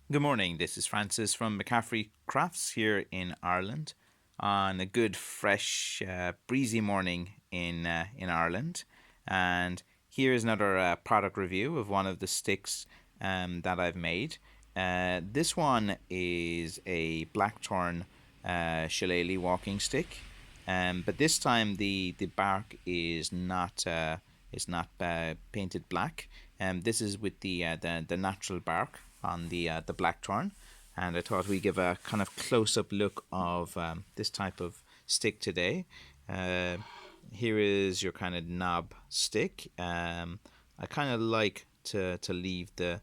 Good morning. This is Francis from McCaffrey Crafts here in Ireland on a good, fresh, breezy morning in Ireland. And here is another product review of one of the sticks that I've made. This one is a Blackthorn Shillelagh walking stick, but this time the bark is not painted black. This is with the natural bark on the Blackthorn, and I thought we'd give a kind of close up look of this type of stick today. Uh, Here is your kind of knob stick. I kind of like to leave the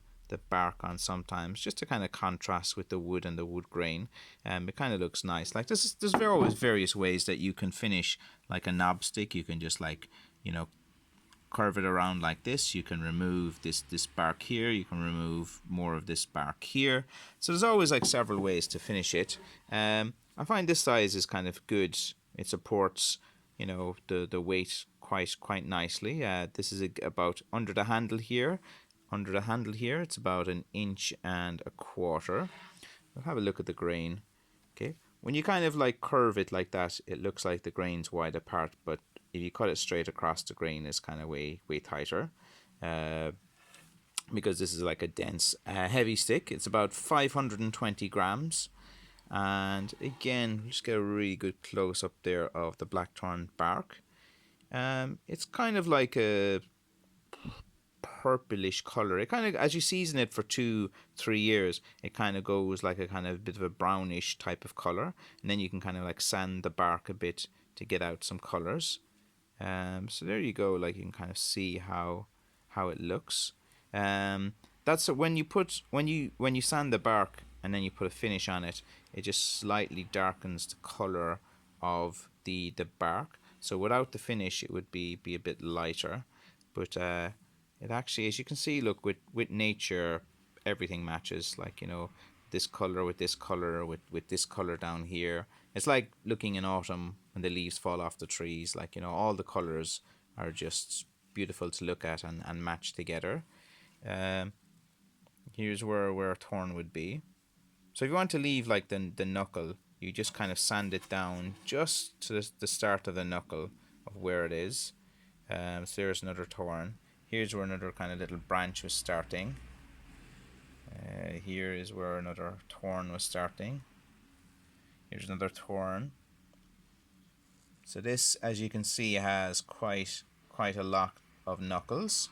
bark on sometimes just to kind of contrast with the wood and the wood grain. It kind of looks nice. Like there's always various ways that you can finish like a knob stick. You can just like curve it around like this. You can remove this bark here. You can remove more of this bark here. So there's always like several ways to finish it. I find this size is kind of good. It supports the weight quite nicely. This is about under the handle here. Under the handle here, it's about 1.25 inches. We'll have a look at the grain. Okay, when you kind of like curve it like that, it looks like the grain's wide apart, but if you cut it straight across, the grain is kind of way tighter. Uh, because this is like a dense, heavy stick. It's about 520 grams. And again, just get a really good close up there of the blackthorn bark. It's kind of like a purplish color. It kind of, as you season it for 2-3 years, it kind of goes like a kind of bit of a brownish type of color, and then you can kind of like sand the bark a bit to get out some colors. So there you go. Like you can kind of see how it looks. That's when you sand the bark and then you put a finish on it. It just slightly darkens the color of the bark. So without the finish, it would be a bit lighter, but it actually, as you can see, look with nature, everything matches. Like this color with this color with this color down here. It's like looking in autumn when the leaves fall off the trees. Like all the colors are just beautiful to look at and match together. Um, Here's where a thorn would be. So if you want to leave like the knuckle, you just kind of sand it down just to the start of the knuckle of where it is. So there's another thorn. Here's where another kind of little branch was starting. Here is where another thorn was starting. Here's another thorn. So this, as you can see, has quite a lot of knuckles,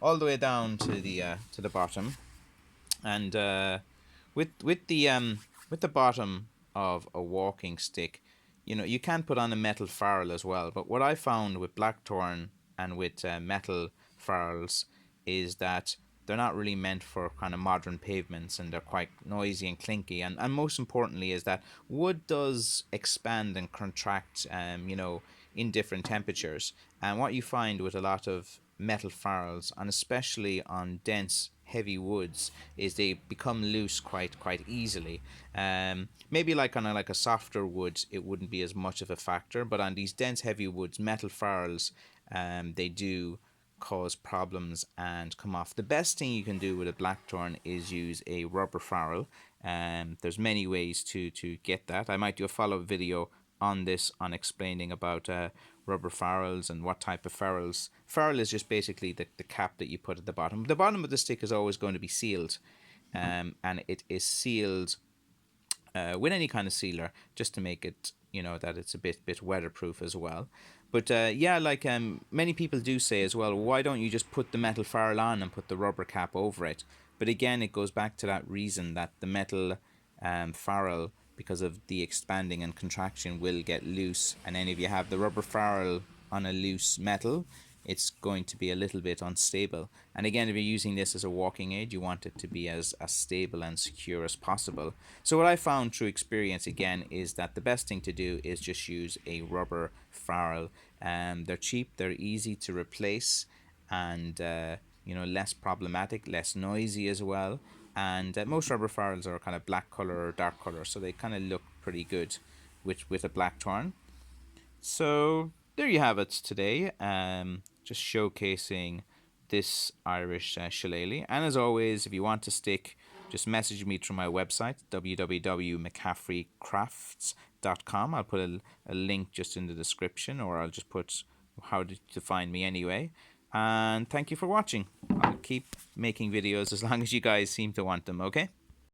all the way down to the bottom, and with the bottom of a walking stick, you can put on a metal ferrule as well. But what I found with blackthorn and with metal ferrules is that they're not really meant for kind of modern pavements, and they're quite noisy and clinky. And most importantly is that wood does expand and contract, in different temperatures. And what you find with a lot of metal ferrules, and especially on dense heavy woods, is they become loose quite easily. Maybe like on like a softer wood, it wouldn't be as much of a factor, but on these dense heavy woods, metal ferrules, they do cause problems and come off. The best thing you can do with a blackthorn is use a rubber ferrule. There's many ways to get that. I might do a follow-up video on this, on explaining about rubber ferrules and what type of ferrules. Ferrule is just basically the cap that you put at the bottom. The bottom of the stick is always going to be sealed, and it is sealed with any kind of sealer, just to make it, that it's a bit weatherproof as well. But yeah, like many people do say as well, why don't you just put the metal ferrule on and put the rubber cap over it? But again, it goes back to that reason that the metal ferrule, because of the expanding and contraction, will get loose. And then if you have the rubber ferrule on a loose metal, it's going to be a little bit unstable. And again, if you're using this as a walking aid, you want it to be as stable and secure as possible. So what I found through experience again is that the best thing to do is just use a rubber ferrule. They're cheap, they're easy to replace, and less problematic, less noisy as well. And most rubber ferrules are kind of black color or dark color, so they kind of look pretty good with a blackthorn. So there you have it today. Just showcasing this Irish shillelagh. And as always, if you want to stick just message me through my website, www.mccaffreycrafts.com. I'll put a link just in the description, or I'll just put how to find me anyway. And thank you for watching. I'll keep making videos as long as you guys seem to want them, okay?